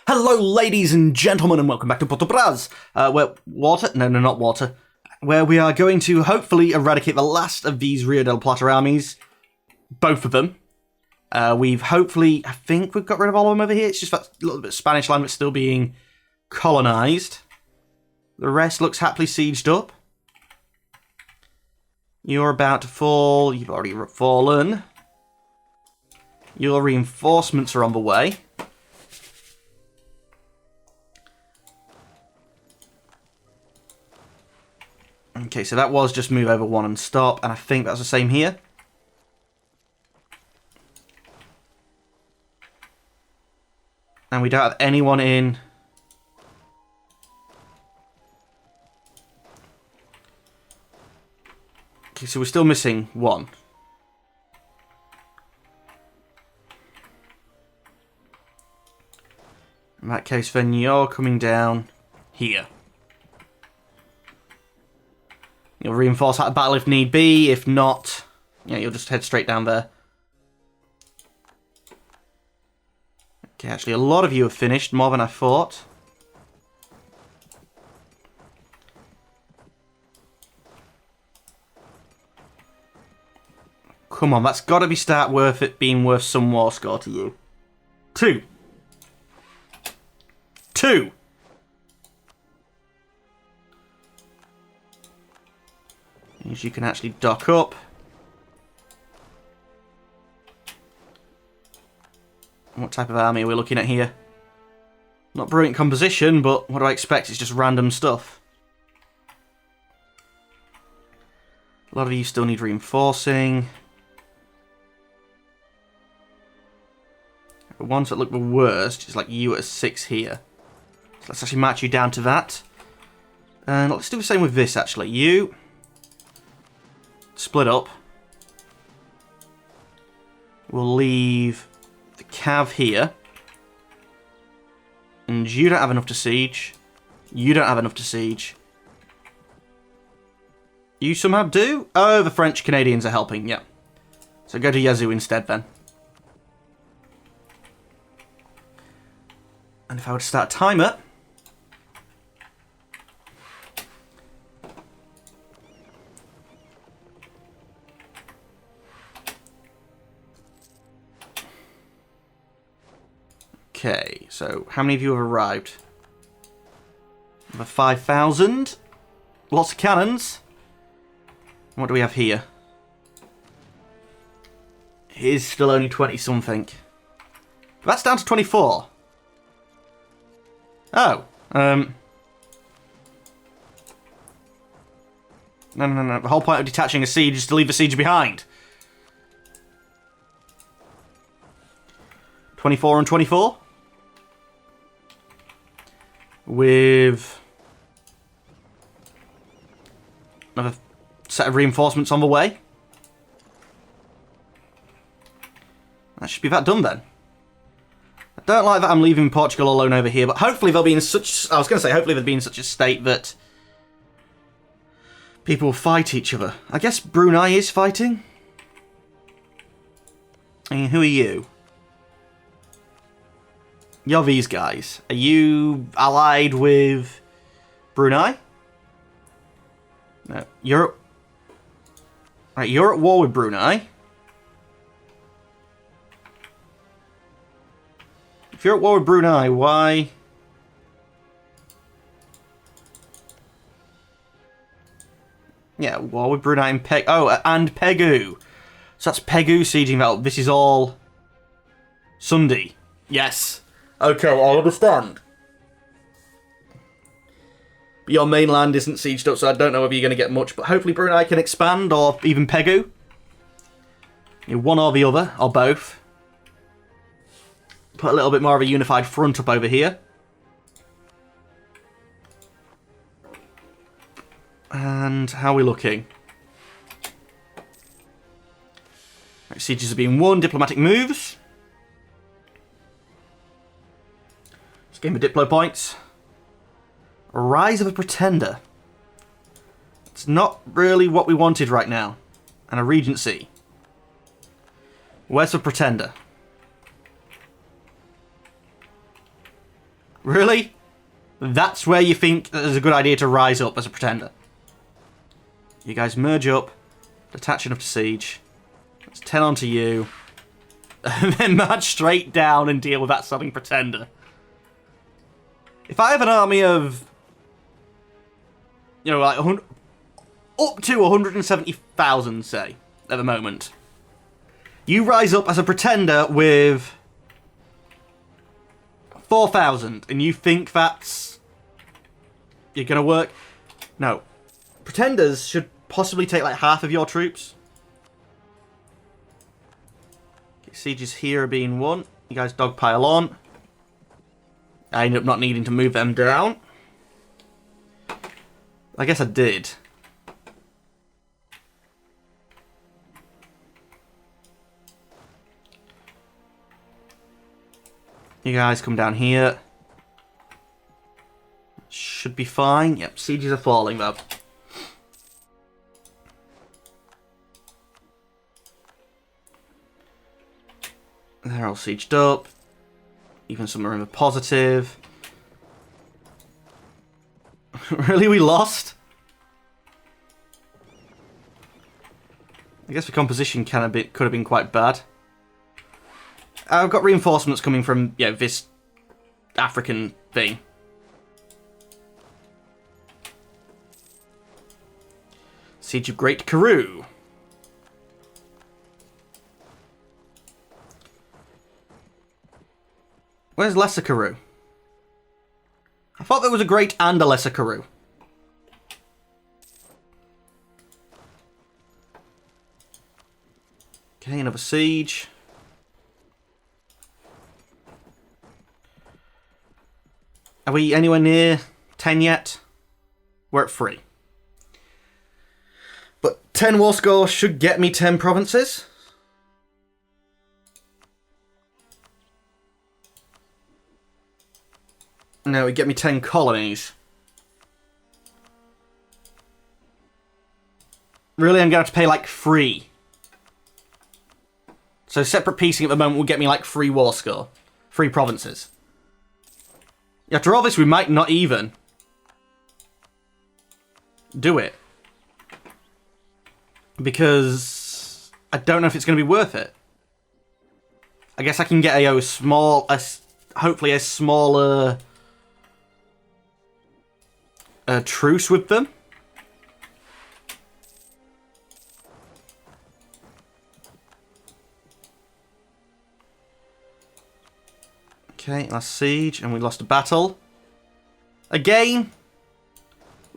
Hello, ladies and gentlemen, and welcome back to Por2Brz, where we are going to hopefully eradicate the last of these Rio del Plata armies. Both of them. I think we've got rid of all of them over here. It's just that little bit of Spanish land that's still being colonized. The rest looks happily sieged up. You're about to fall. You've already fallen. Your reinforcements are on the way. Okay, so that was just move over one and stop, and I think that's the same here. And we don't have anyone in. Okay, so we're still missing one. In that case, then you're coming down here. You'll reinforce that battle if need be. If not, yeah, you'll just head straight down there. Okay, actually, a lot of you have finished, more than I thought. Come on, that's got to be being worth some war score to you. Two. Means you can actually dock up. What type of army are we looking at here? Not brilliant composition, but what do I expect? It's just random stuff. A lot of you still need reinforcing. The ones that look the worst is like you at a 6 here. So let's actually match you down to that. And let's do the same with this actually. You split up. We'll leave the cav here. And you don't have enough to siege. You don't have enough to siege. You somehow do? Oh, the French Canadians are helping, yeah. So go to Yazoo instead then. And if I were to start a timer... Okay, so how many of you have arrived? Over 5,000. Lots of cannons. What do we have here? Here's still only 20-something. That's down to 24. Oh. No. The whole point of detaching a siege is to leave the siege behind. 24 and 24. With another set of reinforcements on the way. That should be that done then. I don't like that I'm leaving Portugal alone over here, but hopefully they'll be in such... I was going to say, hopefully they'll be in such a state that people will fight each other. I guess Brunei is fighting. I mean, who are you? You're these guys. Are you allied with Brunei? No. You're... Right, you're at war with Brunei. If you're at war with Brunei, why... Yeah, war with Brunei and Peg... Oh, and Pegu. So that's Pegu sieging that. This is all... Sunday. Yes. Okay, I understand. But your mainland isn't sieged up, so I don't know whether you're going to get much. But hopefully Brunei can expand, or even Pegu. One or the other, or both. Put a little bit more of a unified front up over here. And how are we looking? Right, sieges are being won, diplomatic moves. Game of Diplo points. A Rise of a Pretender. It's not really what we wanted right now. And a Regency. Where's the Pretender? Really? That's where you think there's a good idea to rise up as a pretender. You guys merge up, detach enough to siege. Let's 10 onto you. And then march straight down and deal with that southern pretender. If I have an army of, you know, like up to 170,000, say, at the moment, you rise up as a pretender with 4,000, and you think that's you're gonna work? No. Pretenders should possibly take like half of your troops. Okay, sieges here are being won. You guys dogpile on. I end up not needing to move them down. I guess I did. You guys come down here. Should be fine. Yep, sieges are falling though. They're all sieged up. Even some are in the positive. Really, we lost? I guess the composition could have been quite bad. I've got reinforcements coming from, yeah, this African thing. Siege of Great Karoo. Where's Lesser Karoo? I thought there was a Great and a Lesser Karoo. Okay, another siege. Are we anywhere near 10 yet? We're at 3. But 10 war score should get me 10 provinces. No, it get me 10 colonies. Really, I'm going to have to pay like 3. So separate piecing at the moment will get me like 3 war score. 3 provinces. After all this, we might not even do it. Because I don't know if it's going to be worth it. I guess I can get hopefully a smaller truce with them. Okay, last siege, and we lost a battle. Again?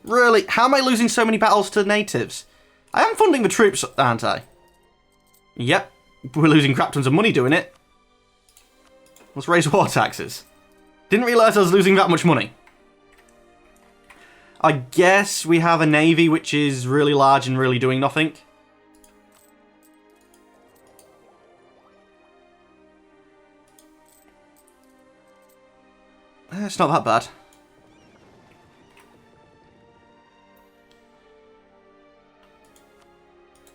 Really? How am I losing so many battles to natives? I am funding the troops, aren't I? Yep. We're losing crap tons of money doing it. Let's raise war taxes. Didn't realise I was losing that much money. I guess we have a navy which is really large and really doing nothing. It's not that bad.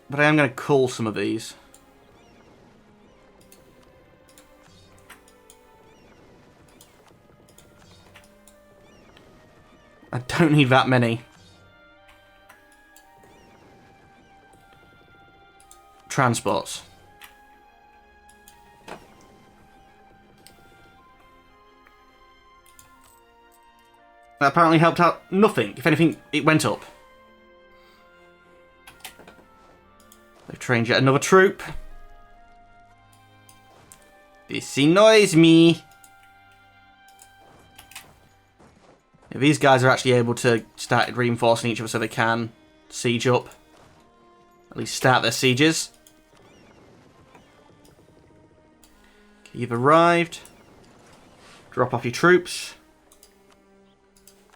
But I am going to cull some of these. I don't need that many. Transports. That apparently helped out nothing. If anything, it went up. They've trained yet another troop. This annoys me. If these guys are actually able to start reinforcing each other so they can siege up. At least start their sieges. Okay, you've arrived. Drop off your troops.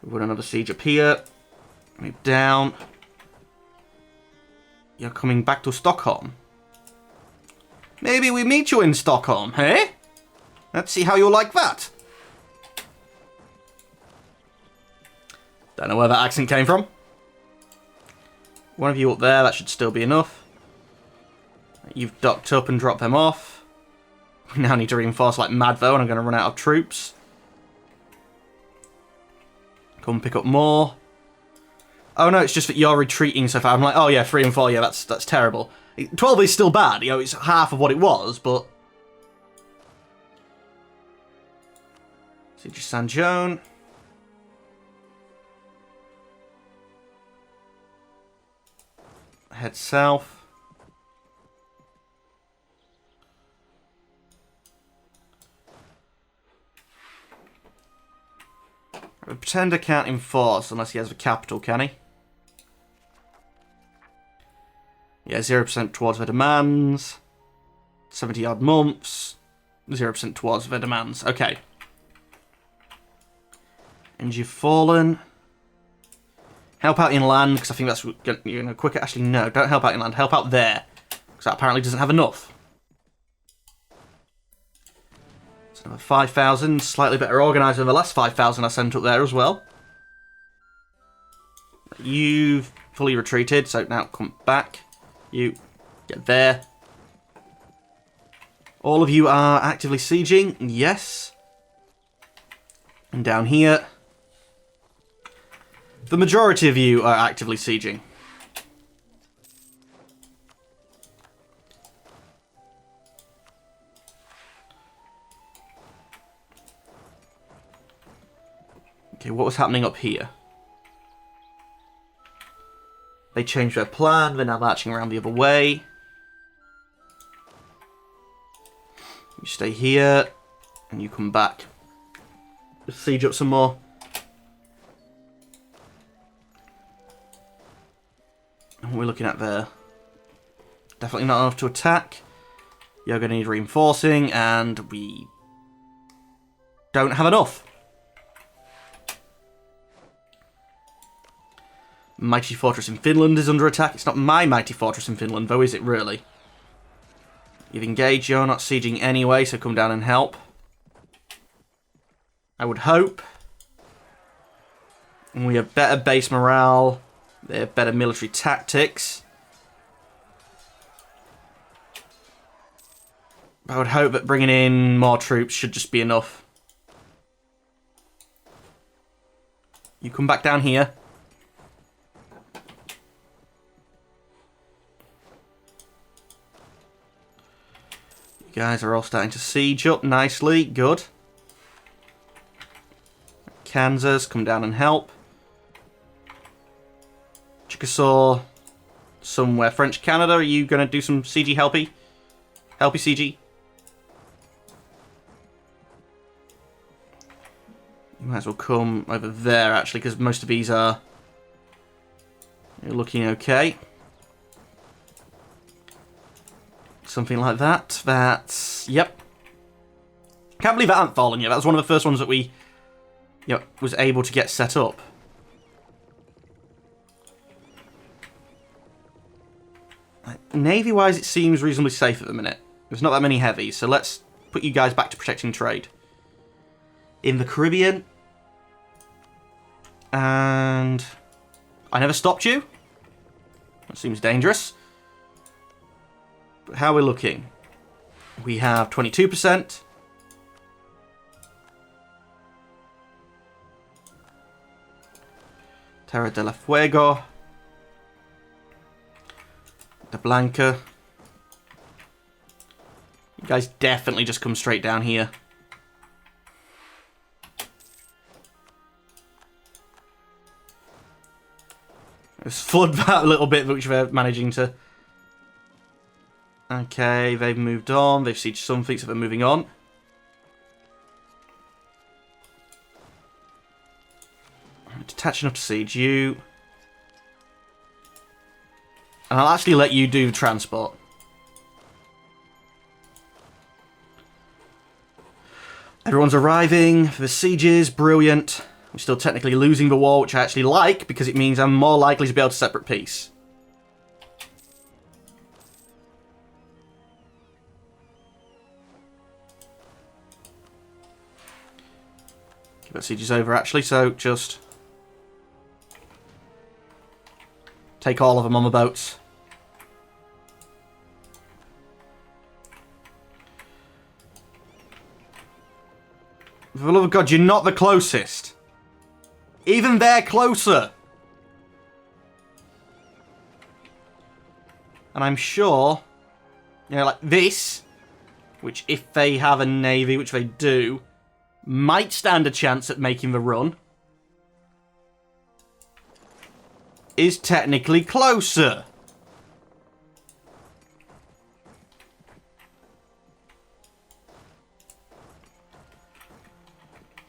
We've got another siege up here. Move down. You're coming back to Stockholm. Maybe we meet you in Stockholm, eh? Let's see how you like that. Don't know where that accent came from. One of you up there, that should still be enough. You've docked up and dropped them off. We now need to reinforce like mad though, and I'm going to run out of troops. Come pick up more. Oh no, it's just that you're retreating so far. I'm like, oh yeah, 3 and 4, yeah, that's terrible. 12 is still bad, you know, it's half of what it was, but... Siege of San Joan. Head south. The Pretender can't enforce unless he has a capital, can he? Yeah, 0% towards their demands. 70-odd months. 0% towards their demands. Okay. And you've fallen. Help out inland, because I think that's going to quicker. Actually, no, don't help out inland. Help out there, because that apparently doesn't have enough. It's another 5,000. Slightly better organised than the last 5,000 I sent up there as well. You've fully retreated, so now come back. You get there. All of you are actively sieging. Yes. And down here, the majority of you are actively sieging. Okay, what was happening up here? They changed their plan. They're now marching around the other way. You stay here, and you come back. Just siege up some more. And what we're looking at there. Definitely not enough to attack. You're going to need reinforcing, and we don't have enough. Mighty Fortress in Finland is under attack. It's not my Mighty Fortress in Finland, though, is it really? You've engaged, you're not sieging anyway, so come down and help. I would hope. And we have better base morale. They have better military tactics. I would hope that bringing in more troops should just be enough. You come back down here. You guys are all starting to siege up nicely. Good. Kansas, come down and help. Chickasaw, somewhere. French Canada, are you going to do some CG helpy? Helpy CG? You might as well come over there, actually, because most of these are looking okay. Something like that. That's... Yep. Can't believe that hadn't fallen yet. That was one of the first ones that we was able to get set up. Navy-wise, it seems reasonably safe at the minute. There's not that many heavies, so let's put you guys back to protecting trade. In the Caribbean. And... I never stopped you. That seems dangerous. But how we're looking. We have 22%. Terra del Fuego. De Blanca. You guys definitely just come straight down here. Let's flood that a little bit, which they're managing to... Okay, they've moved on. They've sieged something, so they're moving on. I'm detaching up to siege you. And I'll actually let you do the transport. Everyone's arriving for the sieges. Brilliant. We're still technically losing the war, which I actually like, because it means I'm more likely to be able to separate peace. Keep that sieges over, actually, so just... take all of them on the boats. For the love of God, you're not the closest. Even they're closer. And I'm sure, you know, like this, which if they have a navy, which they do, might stand a chance at making the run, is technically closer.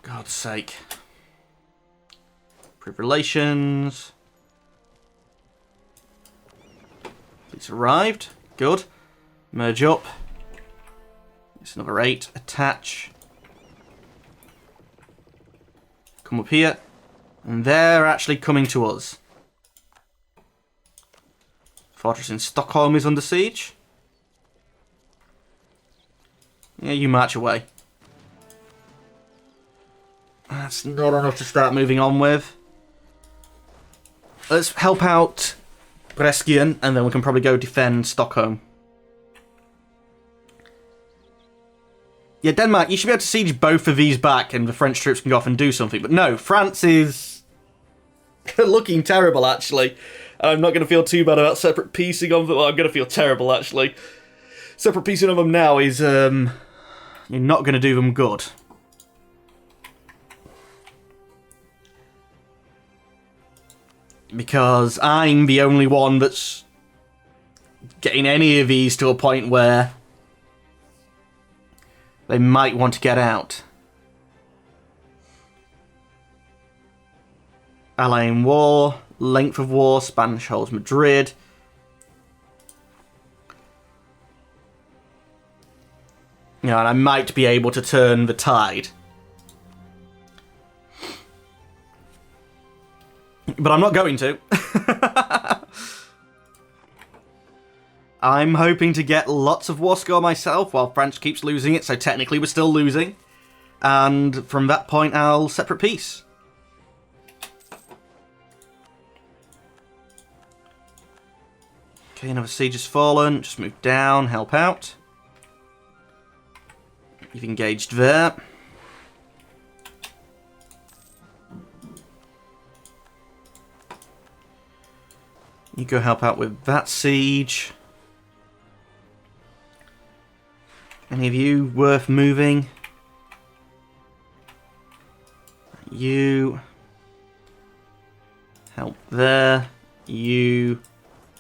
God's sake. Improve relations. It's arrived. Good. Merge up. It's another 8. Attach. Come up here. And they're actually coming to us. Fortress in Stockholm is under siege. Yeah, you march away. That's not enough to start moving on with. Let's help out Brescian, and then we can probably go defend Stockholm. Yeah, Denmark, you should be able to siege both of these back, and the French troops can go off and do something. But no, France is looking terrible, actually. I'm not going to feel too bad about separate piecing on them. Well, I'm going to feel terrible, actually. Separate piecing on them now is you're not going to do them good. Because I'm the only one that's getting any of these to a point where they might want to get out. Ally in war, length of war, Spanish holds Madrid. You know, and I might be able to turn the tide. But I'm not going to. I'm hoping to get lots of war score myself while France keeps losing it, so technically we're still losing. And from that point, I'll separate peace. Okay, another siege has fallen. Just move down, help out. You've engaged there. You go help out with that siege. Any of you worth moving? You help there. You...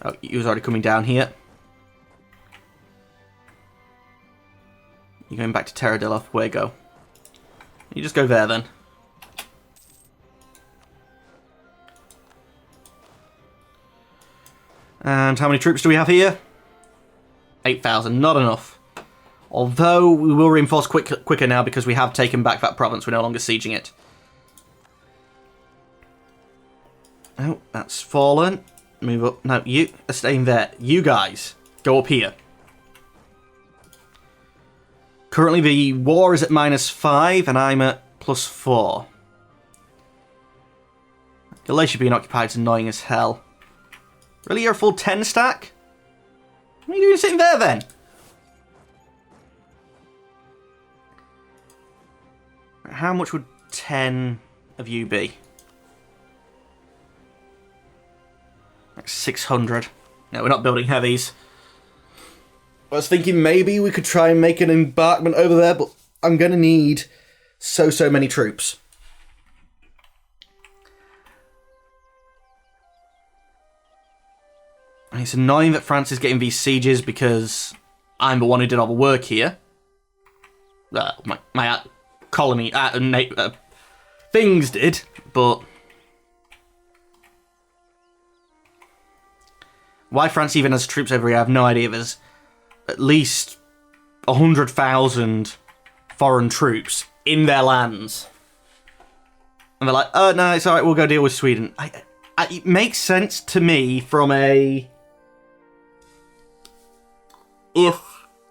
Oh, you was already coming down here. You're going back to Terra del Fuego. You just go there then. And how many troops do we have here? 8,000, not enough. Although we will reinforce quicker now because we have taken back that province. We're no longer sieging it. Oh, that's fallen. Move up. No, you are staying there. You guys, go up here. Currently the war is at -5 and I'm at +4. Galatia being occupied is annoying as hell. Really, you're a full 10 stack? What are you doing sitting there then? How much would 10 of you be? Like 600. No, we're not building heavies. I was thinking maybe we could try and make an embarkment over there, but I'm going to need so many troops. And it's annoying that France is getting these sieges because I'm the one who did all the work here. My colony, things did, but... Why France even has troops over here, I have no idea. There's at least 100,000 foreign troops in their lands. And they're like, oh, no, it's alright, we'll go deal with Sweden. It makes sense to me from a... If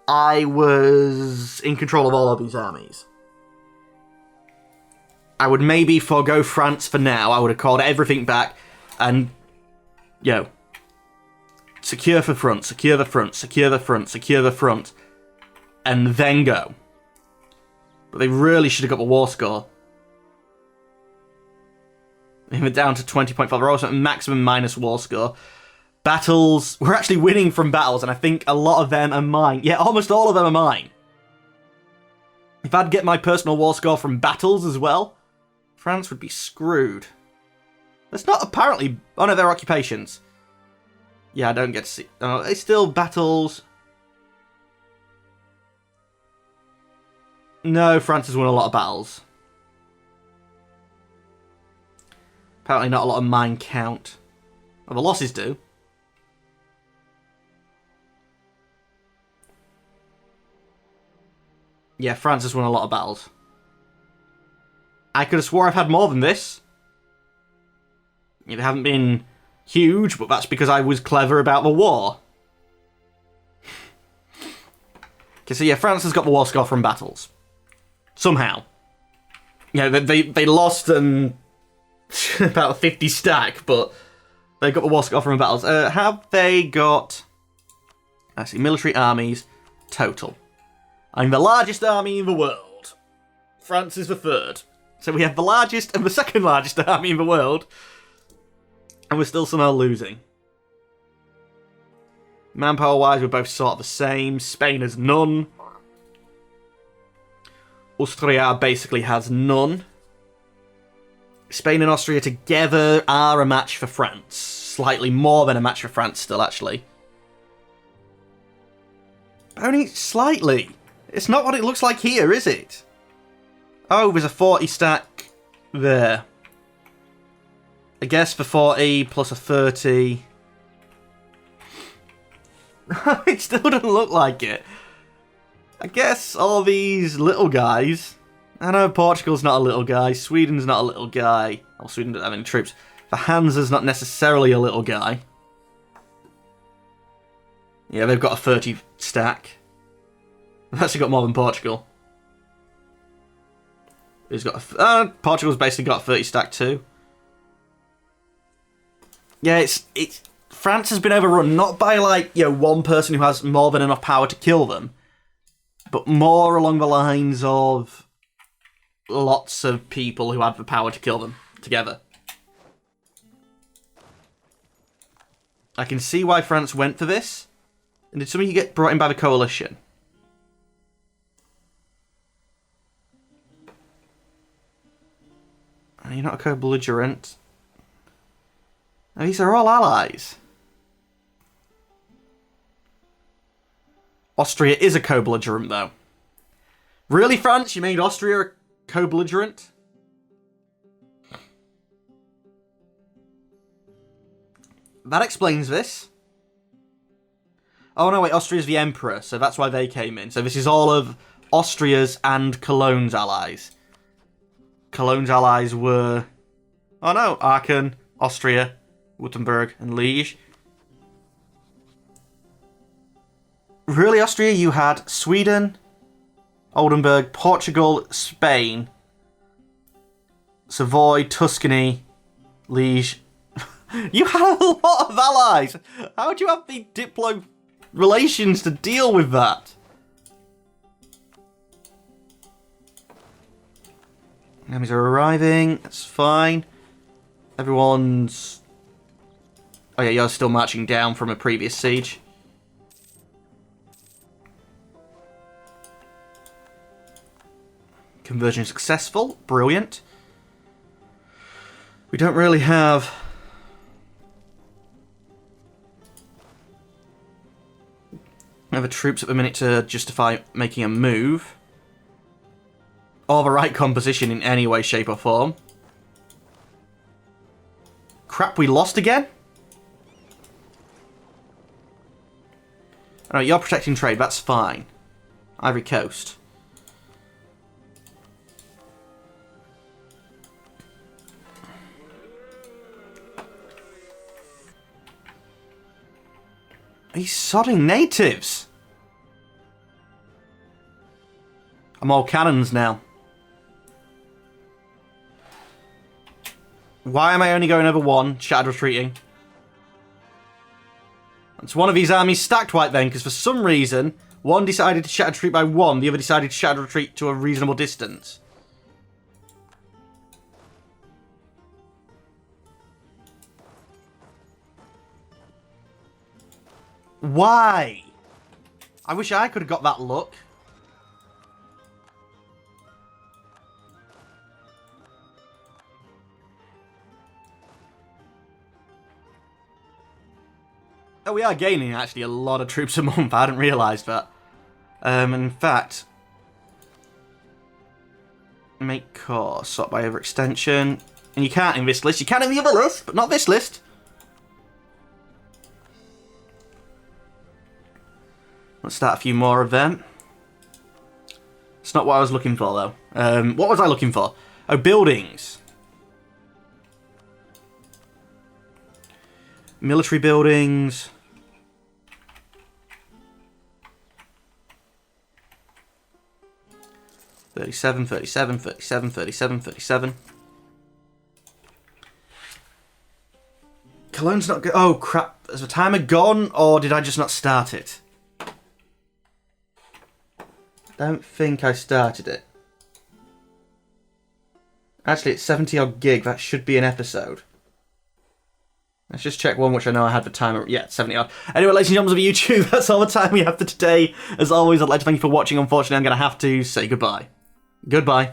I was in control of all of these armies, I would maybe forego France for now. I would have called everything back and, secure the front, secure the front, secure the front, secure the front, and then go. But they really should have got the war score. We're down to 20.5. We're also at maximum minus war score. Battles. We're actually winning from battles, and I think a lot of them are mine. Yeah, almost all of them are mine. If I'd get my personal war score from battles as well, France would be screwed. That's not apparently... Oh no, they're occupations. Yeah, I don't get to see... Oh, it's still battles. No, France has won a lot of battles. Apparently not a lot of mine count. Well, the losses do. Yeah, France has won a lot of battles. I could have swore I've had more than this. They haven't been huge, but that's because I was clever about the war. Okay, so yeah, France has got the war score from battles. Somehow. Yeah, they lost about 50 stack, but they got the war score from battles. Have they got... I see, military armies total. I'm the largest army in the world. France is the third. So we have the largest and the second largest army in the world. And we're still somehow losing. Manpower-wise, we're both sort of the same. Spain has none. Austria basically has none. Spain and Austria together are a match for France. Slightly more than a match for France still, actually. Only slightly. It's not what it looks like here, is it? Oh, there's a 40 stack there. I guess for 40 plus a 30. It still doesn't look like it. I guess all these little guys... I know Portugal's not a little guy. Sweden's not a little guy. Well, Sweden doesn't have any troops. The Hansa's not necessarily a little guy. Yeah, they've got a 30 stack. They've actually got more than Portugal. He's got Portugal's basically got a 30 stack too. Yeah, it's France has been overrun not by like, you know, one person who has more than enough power to kill them, but more along the lines of lots of people who had the power to kill them together. I can see why France went for this. And did some of you get brought in by the coalition? Are you not a co-belligerent? Oh, these are all allies. Austria is a co-belligerent, though. Really, France? You made Austria a co-belligerent? That explains this. Oh, no, wait, Austria's the emperor, so that's why they came in. So this is all of Austria's and Cologne's allies. Cologne's allies were... Oh, no, Aachen, Austria, Württemberg, and Liege. Really, Austria? You had Sweden, Oldenburg, Portugal, Spain, Savoy, Tuscany, Liege. You had a lot of allies! How would you have the diplo relations to deal with that? Enemies are arriving, that's fine. Everyone's... Oh yeah, you're still marching down from a previous siege. Conversion successful, brilliant. We don't really have... the troops at the minute to justify making a move. Or the right composition in any way, shape or form. Crap, we lost again? Oh, you're protecting trade, that's fine. Ivory Coast. He's sodding natives. I'm all cannons now. Why am I only going over one? Shattered retreating. It's one of these armies stacked white then, because for some reason, one decided to shatter retreat by one, the other decided to shatter retreat to a reasonable distance. Why? I wish I could have got that luck. Oh, we are gaining, actually, a lot of troops a month. I hadn't realised that. In fact... Make core, sort by overextension. And you can't in this list. You can in the other list, but not this list. Let's start a few more of them. It's not what I was looking for, though. What was I looking for? Oh, buildings. Military buildings. $37, $37, $37, $37, $37. Cologne's not good. Oh, crap. Has the timer gone, or did I just not start it? Don't think I started it. Actually, it's 70 odd gig. That should be an episode. Let's just check one which I know I had the timer. Yeah, 70 odd. Anyway, ladies and gentlemen of YouTube, that's all the time we have for today. As always, I'd like to thank you for watching. Unfortunately, I'm going to have to say goodbye. Goodbye.